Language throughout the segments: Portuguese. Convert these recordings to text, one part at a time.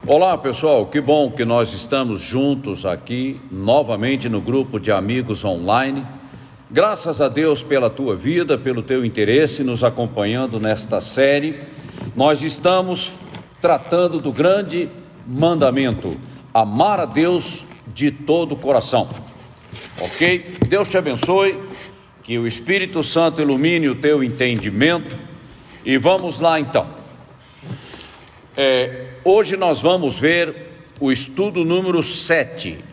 Olá pessoal, que bom que nós estamos juntos aqui novamente no grupo de amigos online. Graças a Deus pela tua vida, pelo teu interesse nos acompanhando nesta série. Nós estamos tratando do grande mandamento: amar a Deus de todo o coração. Ok? Deus te abençoe, que o Espírito Santo ilumine o teu entendimento. E vamos lá então. Hoje nós vamos ver o estudo número 7,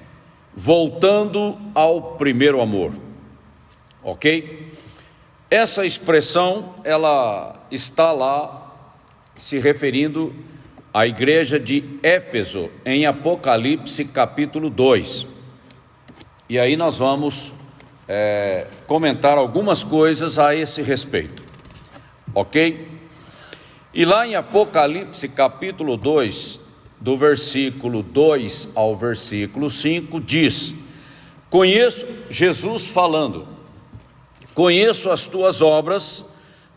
voltando ao primeiro amor, ok? Essa expressão, ela está lá se referindo à igreja de Éfeso, em Apocalipse capítulo 2. E aí nós vamos comentar algumas coisas a esse respeito, ok? E lá em Apocalipse capítulo 2, do versículo 2 ao versículo 5, diz: Jesus falando, conheço as tuas obras,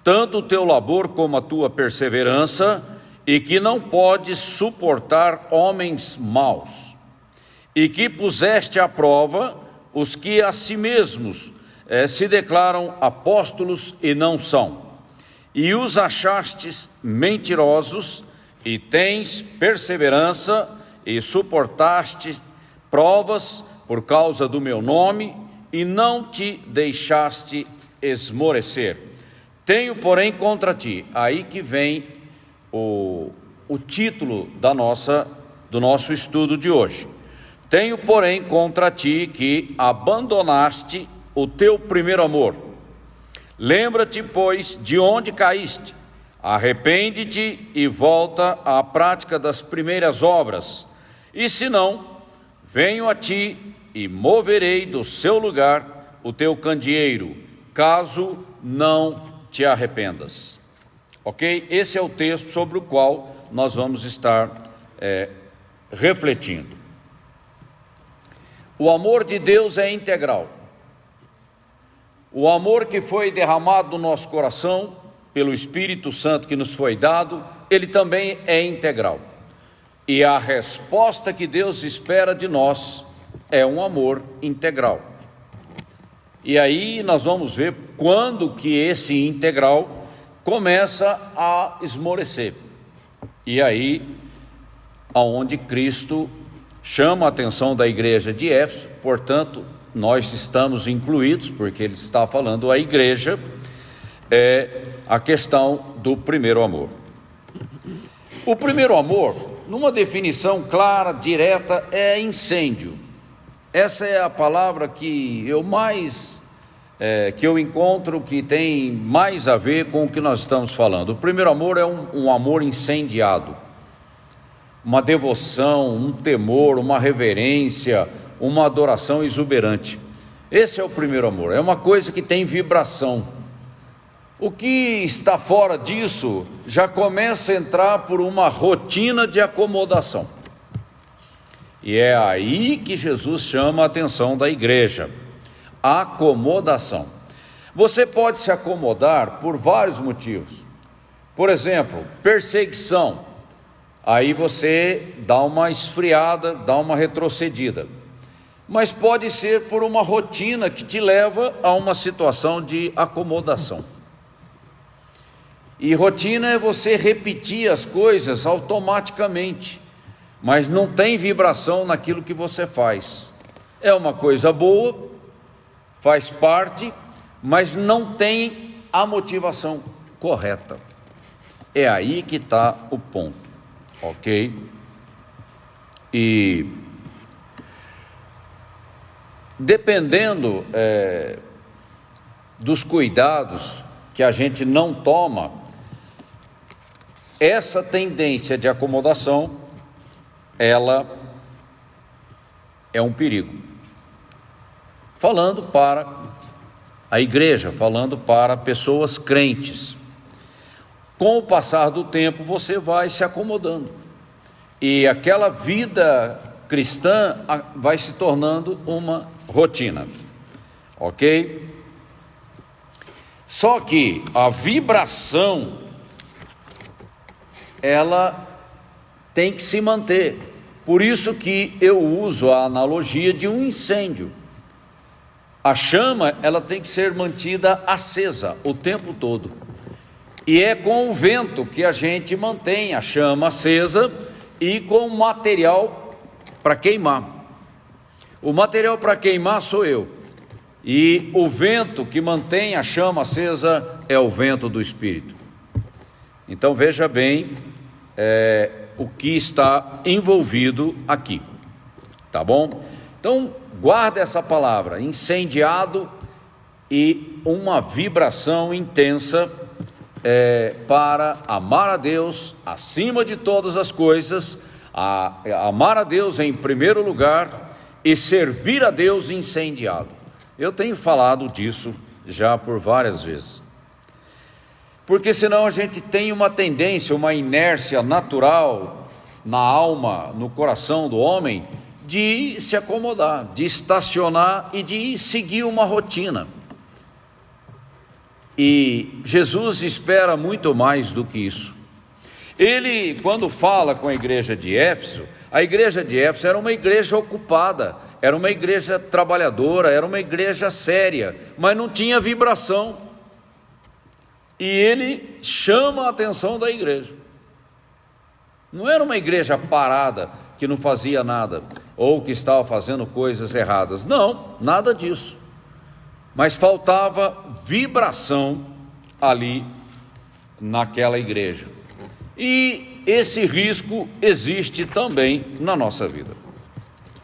tanto o teu labor como a tua perseverança, e que não podes suportar homens maus, e que puseste à prova os que a si mesmos se declaram apóstolos e não são, e os achastes mentirosos, e tens perseverança, e suportaste provas por causa do meu nome, e não te deixaste esmorecer. Tenho, porém, contra ti, aí que vem o título do nosso estudo de hoje. Tenho, porém, contra ti que abandonaste o teu primeiro amor. Lembra-te, pois, de onde caíste, arrepende-te e volta à prática das primeiras obras, e se não, venho a ti e moverei do seu lugar o teu candeeiro, caso não te arrependas. Ok? Esse é o texto sobre o qual nós vamos estar refletindo. O amor de Deus é integral. O amor que foi derramado no nosso coração, pelo Espírito Santo que nos foi dado, ele também é integral. E a resposta que Deus espera de nós é um amor integral. E aí nós vamos ver quando que esse integral começa a esmorecer. E aí, aonde Cristo chama a atenção da igreja de Éfeso, portanto, nós estamos incluídos, porque ele está falando à igreja, a questão do primeiro amor. O primeiro amor, numa definição clara, direta, é incêndio. Essa é a palavra que eu encontro que tem mais a ver com o que nós estamos falando. O primeiro amor é um amor incendiado, uma devoção, um temor, uma reverência, uma adoração exuberante. Esse é o primeiro amor, é uma coisa que tem vibração. O que está fora disso já começa a entrar por uma rotina de acomodação. E é aí que Jesus chama a atenção da igreja: acomodação. Você pode se acomodar por vários motivos. Por exemplo, perseguição. Aí você dá uma esfriada, dá uma retrocedida. Mas pode ser por uma rotina que te leva a uma situação de acomodação. E rotina é você repetir as coisas automaticamente, mas não tem vibração naquilo que você faz. É uma coisa boa, faz parte, mas não tem a motivação correta. É aí que está o ponto, ok? E dependendo dos cuidados que a gente não toma, essa tendência de acomodação, ela é um perigo. Falando para a igreja, falando para pessoas crentes. Com o passar do tempo, você vai se acomodando. E aquela vida cristã vai se tornando uma rotina. Ok? Só que a vibração, ela tem que se manter. Por isso que eu uso a analogia de um incêndio. A chama, ela tem que ser mantida acesa o tempo todo. E é com o vento que a gente mantém a chama acesa e com material para queimar. O material para queimar sou eu. E o vento que mantém a chama acesa é o vento do Espírito. Então veja bem o que está envolvido aqui, tá bom? Então guarda essa palavra, incendiado e uma vibração intensa para amar a Deus acima de todas as coisas, amar a Deus em primeiro lugar e servir a Deus incendiado. Eu tenho falado disso já por várias vezes. Porque senão a gente tem uma tendência, uma inércia natural na alma, no coração do homem, de se acomodar, de estacionar e de seguir uma rotina. E Jesus espera muito mais do que isso. Ele, quando fala com a igreja de Éfeso era uma igreja ocupada, era uma igreja trabalhadora, era uma igreja séria, mas não tinha vibração. E ele chama a atenção da igreja. Não era uma igreja parada, que não fazia nada, ou que estava fazendo coisas erradas. Não, nada disso. Mas faltava vibração ali naquela igreja. E esse risco existe também na nossa vida.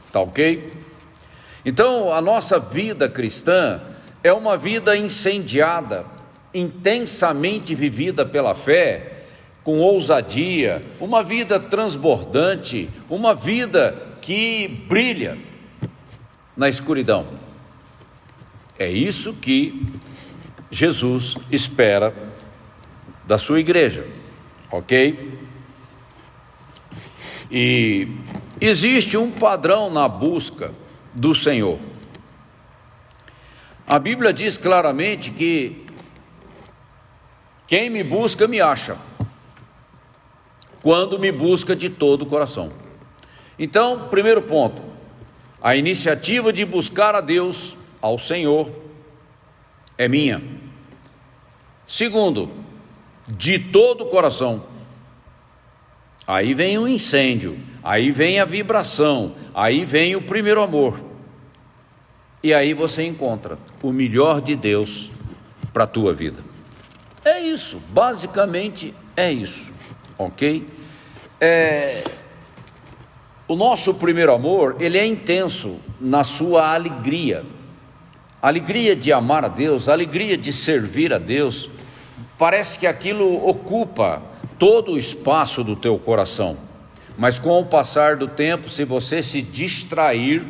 Tá ok? Então, a nossa vida cristã é uma vida incendiada, intensamente vivida pela fé, com ousadia, uma vida transbordante, uma vida que brilha na escuridão. É isso que Jesus espera da sua igreja, ok? E existe um padrão na busca do Senhor. A Bíblia diz claramente que quem me busca me acha, quando me busca de todo o coração. Então, primeiro ponto, a iniciativa de buscar a Deus, ao Senhor, é minha. Segundo, de todo o coração. Aí vem o incêndio, aí vem a vibração, aí vem o primeiro amor. E aí você encontra o melhor de Deus para a tua vida. É isso, basicamente é isso, ok? O nosso primeiro amor, ele é intenso na sua alegria. A alegria de amar a Deus, a alegria de servir a Deus, parece que aquilo ocupa todo o espaço do teu coração. Mas com o passar do tempo, se você se distrair,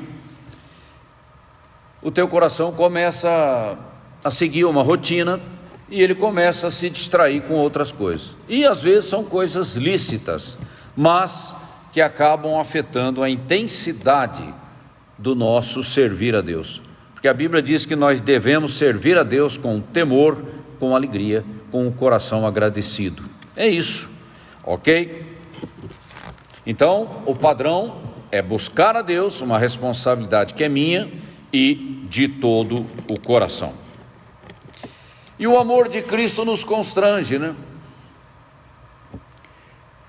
o teu coração começa a seguir uma rotina e ele começa a se distrair com outras coisas. E às vezes são coisas lícitas, mas que acabam afetando a intensidade do nosso servir a Deus. Porque a Bíblia diz que nós devemos servir a Deus com temor, com alegria, com o coração agradecido. É isso, ok? Então, o padrão é buscar a Deus, uma responsabilidade que é minha e de todo o coração. E o amor de Cristo nos constrange, né?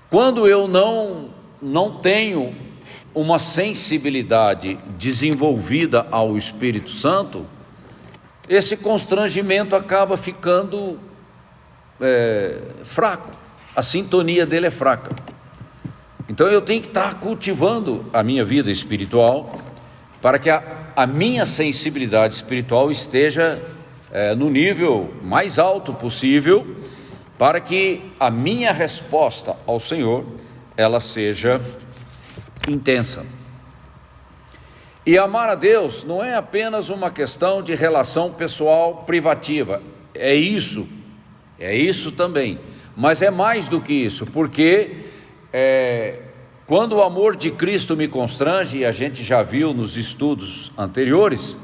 Quando eu não tenho uma sensibilidade desenvolvida ao Espírito Santo, esse constrangimento acaba ficando fraco, a sintonia dele é fraca. Então eu tenho que estar cultivando a minha vida espiritual para que a minha sensibilidade espiritual esteja no nível mais alto possível, para que a minha resposta ao Senhor ela seja intensa. E amar a Deus não é apenas uma questão de relação pessoal privativa, é isso também, mas é mais do que isso, porque quando o amor de Cristo me constrange, e a gente já viu nos estudos anteriores,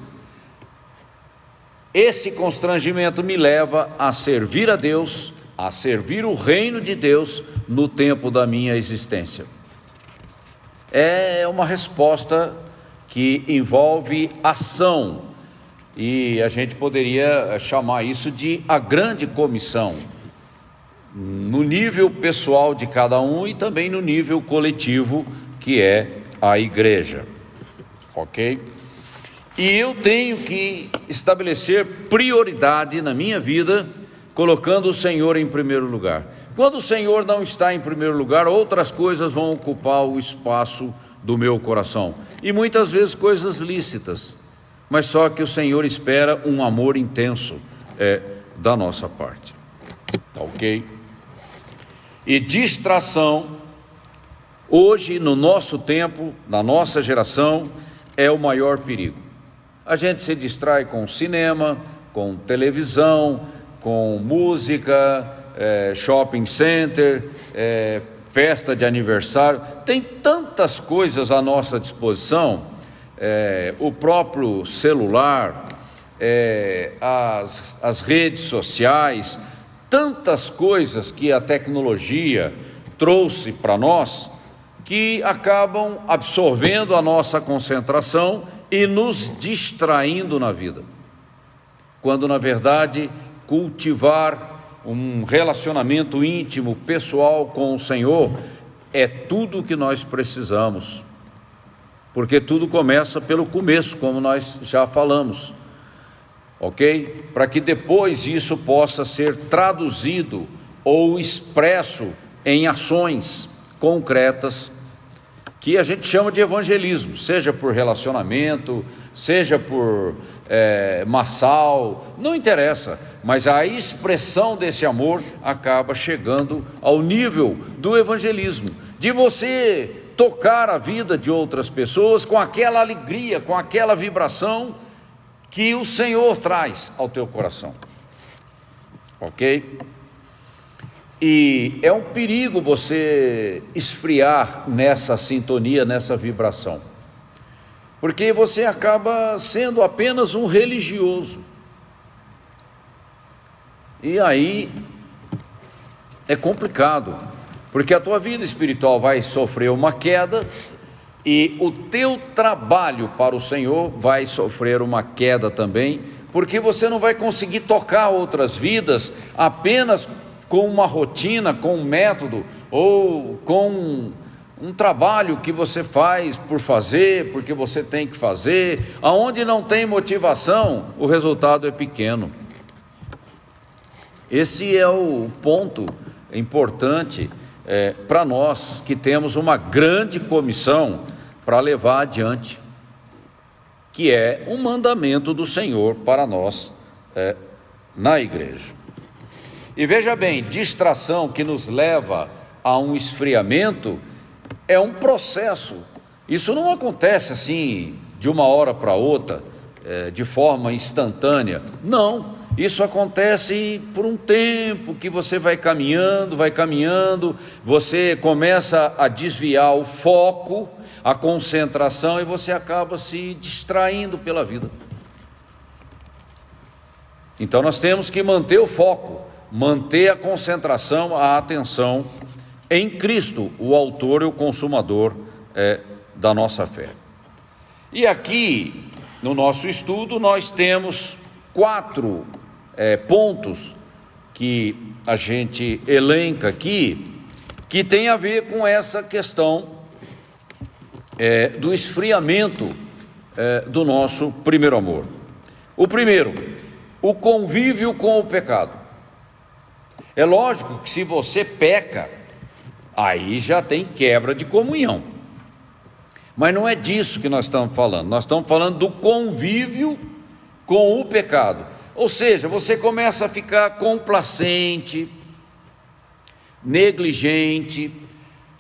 esse constrangimento me leva a servir a Deus, a servir o reino de Deus no tempo da minha existência. é uma resposta que envolve ação, e a gente poderia chamar isso de a grande comissão, no nível pessoal de cada um e também no nível coletivo, que é a igreja, ok? E eu tenho que estabelecer prioridade na minha vida, colocando o Senhor em primeiro lugar. Quando o Senhor não está em primeiro lugar, outras coisas vão ocupar o espaço do meu coração, e muitas vezes coisas lícitas, mas só que o Senhor espera um amor intenso da nossa parte, ok? E distração, hoje no nosso tempo, na nossa geração, é o maior perigo. A gente se distrai com cinema, com televisão, com música, shopping center, festa de aniversário, tem tantas coisas à nossa disposição, o próprio celular, as redes sociais, tantas coisas que a tecnologia trouxe para nós, que acabam absorvendo a nossa concentração e nos distraindo na vida, quando na verdade cultivar um relacionamento íntimo, pessoal com o Senhor é tudo o que nós precisamos, porque tudo começa pelo começo, como nós já falamos, ok? Para que depois isso possa ser traduzido ou expresso em ações concretas, que a gente chama de evangelismo, seja por relacionamento, seja por massal, não interessa, mas a expressão desse amor acaba chegando ao nível do evangelismo, de você tocar a vida de outras pessoas com aquela alegria, com aquela vibração que o Senhor traz ao teu coração, ok? E é um perigo você esfriar nessa sintonia, nessa vibração, porque você acaba sendo apenas um religioso, e aí é complicado, porque a tua vida espiritual vai sofrer uma queda, e o teu trabalho para o Senhor vai sofrer uma queda também, porque você não vai conseguir tocar outras vidas apenas com uma rotina, com um método, ou com um trabalho que você faz por fazer, porque você tem que fazer, aonde não tem motivação, o resultado é pequeno. Esse é o ponto importante para nós que temos uma grande comissão para levar adiante, que é um mandamento do Senhor para nós na igreja. E veja bem, distração que nos leva a um esfriamento é um processo. Isso não acontece assim de uma hora para outra, de forma instantânea. Não, isso acontece por um tempo que você vai caminhando, você começa a desviar o foco, a concentração, e você acaba se distraindo pela vida. Então nós temos que manter o foco, manter a concentração, a atenção em Cristo, o autor e o consumador da nossa fé. E aqui, no nosso estudo, nós temos 4 pontos que a gente elenca aqui, que tem a ver com essa questão do esfriamento do nosso primeiro amor. O primeiro, o convívio com o pecado. É lógico que se você peca, aí já tem quebra de comunhão, mas não é disso que nós estamos falando. Nós estamos falando do convívio com o pecado, ou seja, você começa a ficar complacente, negligente,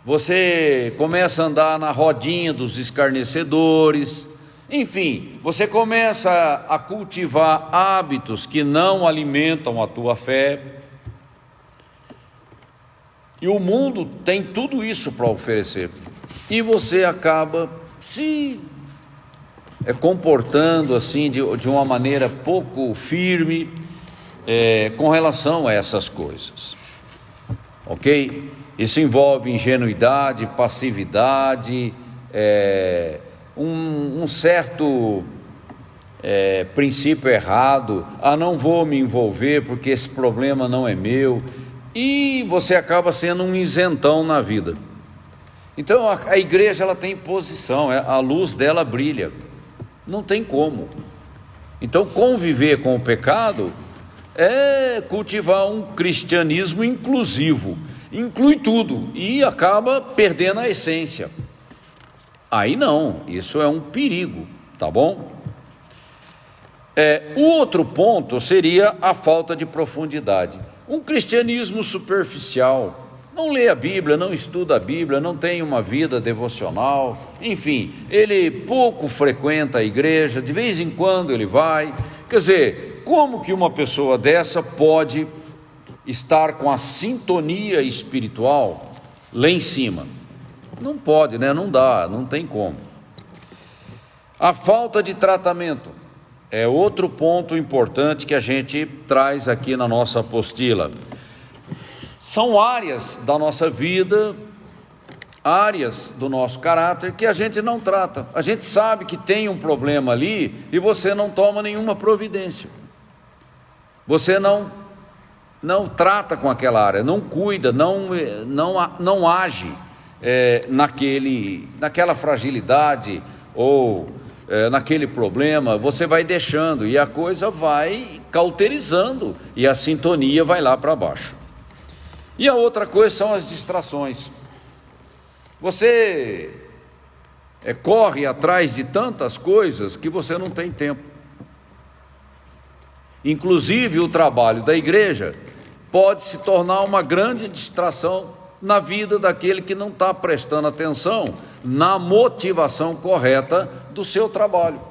você começa a andar na rodinha dos escarnecedores, enfim, você começa a cultivar hábitos que não alimentam a tua fé. E o mundo tem tudo isso para oferecer, e você acaba se comportando assim de uma maneira pouco firme com relação a essas coisas, ok? Isso envolve ingenuidade, passividade, um certo princípio errado, não vou me envolver porque esse problema não é meu, e você acaba sendo um isentão na vida. Então a igreja, ela tem posição, a luz dela brilha, não tem como. Então conviver com o pecado é cultivar um cristianismo inclusivo, inclui tudo e acaba perdendo a essência. Aí não, isso é um perigo, tá bom? O outro ponto seria a falta de profundidade. Um cristianismo superficial, não lê a Bíblia, não estuda a Bíblia, não tem uma vida devocional, enfim, ele pouco frequenta a igreja, de vez em quando ele vai. Quer dizer, como que uma pessoa dessa pode estar com a sintonia espiritual lá em cima? Não pode, né? Não dá, não tem como. A falta de tratamento é outro ponto importante que a gente traz aqui na nossa apostila. São áreas da nossa vida, áreas do nosso caráter que a gente não trata. A gente sabe que tem um problema ali e você não toma nenhuma providência. Você não trata com aquela área, não cuida, não age naquela fragilidade ou naquele problema. Você vai deixando e a coisa vai cauterizando e a sintonia vai lá para baixo. E a outra coisa são as distrações. Você corre atrás de tantas coisas que você não tem tempo. Inclusive o trabalho da igreja pode se tornar uma grande distração na vida daquele que não está prestando atenção na motivação correta do seu trabalho.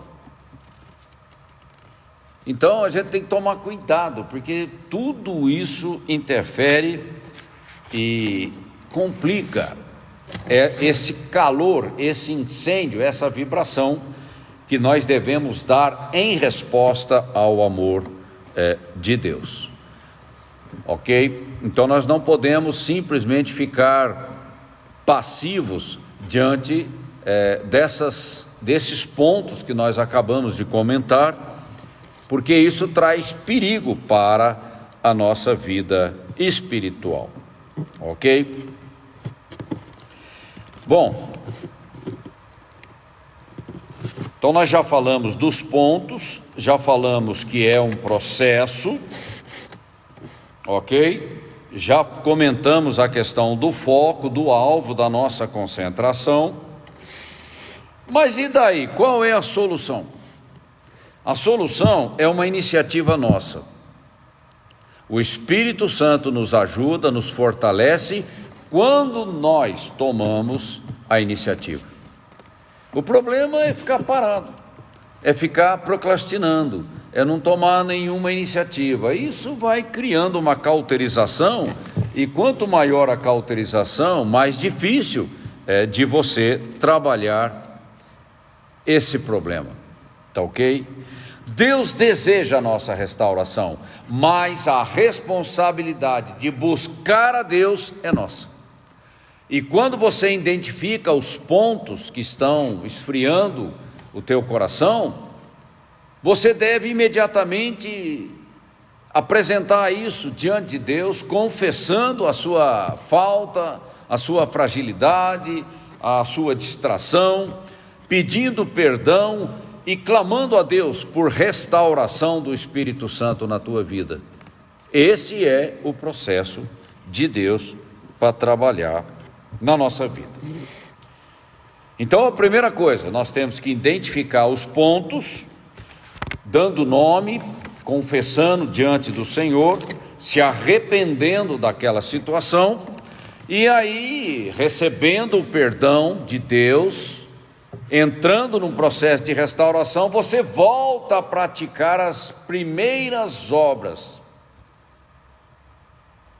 Então a gente tem que tomar cuidado, porque tudo isso interfere e complica esse calor, esse incêndio, essa vibração que nós devemos dar em resposta ao amor de Deus. Ok? Então nós não podemos simplesmente ficar passivos diante desses pontos que nós acabamos de comentar, porque isso traz perigo para a nossa vida espiritual. Ok? Bom, então nós já falamos dos pontos, já falamos que é um processo, ok? Já comentamos a questão do foco, do alvo da nossa concentração. Mas e daí? Qual é a solução? A solução é uma iniciativa nossa. O Espírito Santo nos ajuda, nos fortalece quando nós tomamos a iniciativa. O problema é ficar parado, é ficar procrastinando, é não tomar nenhuma iniciativa. Isso vai criando uma cauterização, e quanto maior a cauterização, mais difícil é de você trabalhar esse problema. Tá ok? Deus deseja a nossa restauração, mas a responsabilidade de buscar a Deus é nossa. E quando você identifica os pontos que estão esfriando o teu coração, você deve imediatamente apresentar isso diante de Deus, confessando a sua falta, a sua fragilidade, a sua distração, pedindo perdão e clamando a Deus por restauração do Espírito Santo na tua vida. Esse é o processo de Deus para trabalhar na nossa vida. Então, a primeira coisa, nós temos que identificar os pontos, dando nome, confessando diante do Senhor, se arrependendo daquela situação, e aí recebendo o perdão de Deus, entrando num processo de restauração, você volta a praticar as primeiras obras.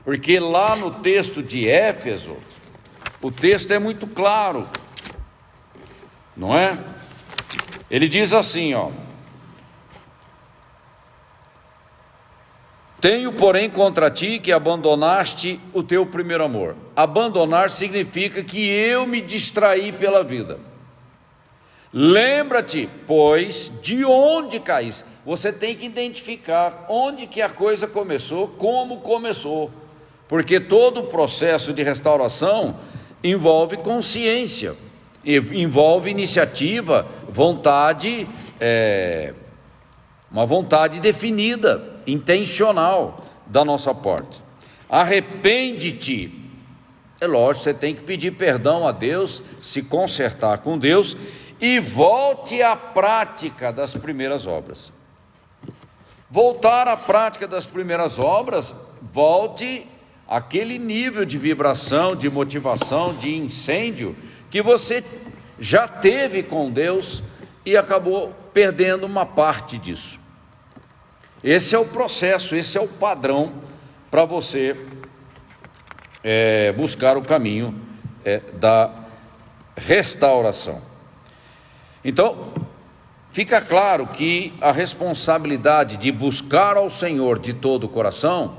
Porque lá no texto de Éfeso, o texto é muito claro, não é? Ele diz assim, tenho, porém, contra ti que abandonaste o teu primeiro amor. Abandonar significa que eu me distraí pela vida. Lembra-te, pois, de onde caíste. Você tem que identificar onde que a coisa começou, como começou, porque todo o processo de restauração envolve consciência, envolve iniciativa, vontade, uma vontade definida, intencional da nossa parte. Arrepende-te. É lógico, você tem que pedir perdão a Deus, se consertar com Deus e volte à prática das primeiras obras. Voltar à prática das primeiras obras, volte àquele nível de vibração, de motivação, de incêndio que você já teve com Deus e acabou perdendo uma parte disso. Esse é o processo, esse é o padrão para você buscar o caminho da restauração. Então, fica claro que a responsabilidade de buscar ao Senhor de todo o coração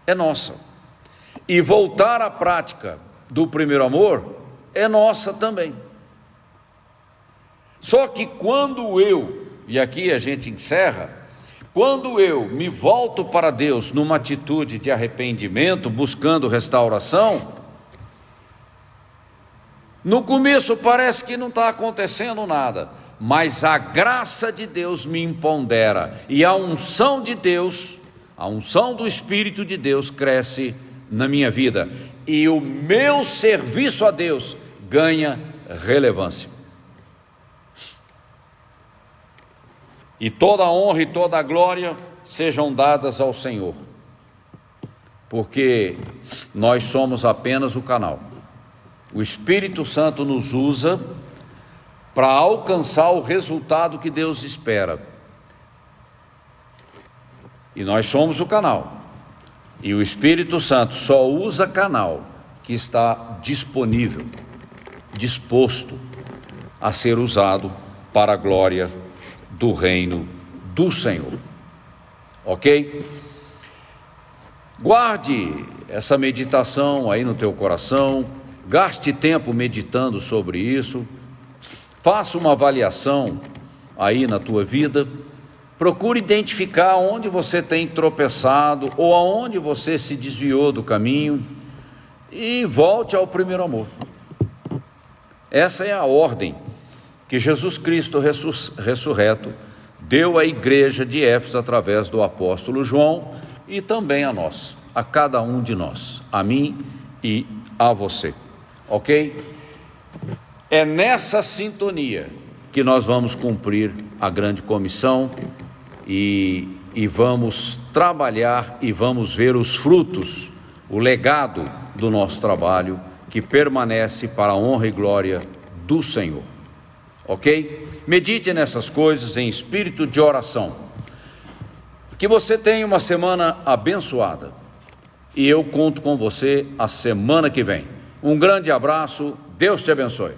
é nossa. E voltar à prática do primeiro amor é nossa também. Só que quando e aqui a gente encerra, quando eu me volto para Deus numa atitude de arrependimento, buscando restauração, no começo parece que não está acontecendo nada, mas a graça de Deus me empodera e a unção de Deus, a unção do Espírito de Deus cresce na minha vida e o meu serviço a Deus ganha relevância. E toda a honra e toda a glória sejam dadas ao Senhor, porque nós somos apenas o canal. O Espírito Santo nos usa para alcançar o resultado que Deus espera. E nós somos o canal. E o Espírito Santo só usa canal que está disponível, disposto a ser usado para a glória do reino do Senhor. Ok? Guarde essa meditação aí no teu coração, gaste tempo meditando sobre isso, faça uma avaliação aí na tua vida, procure identificar onde você tem tropeçado ou aonde você se desviou do caminho e volte ao primeiro amor. Essa é a ordem que Jesus Cristo ressurreto deu à igreja de Éfeso através do apóstolo João e também a nós, a cada um de nós, a mim e a você. Ok? É nessa sintonia que nós vamos cumprir a grande comissão e vamos trabalhar e vamos ver os frutos, o legado do nosso trabalho que permanece para a honra e glória do Senhor. Ok? Medite nessas coisas em espírito de oração. Que você tenha uma semana abençoada e eu conto com você a semana que vem. Um grande abraço, Deus te abençoe.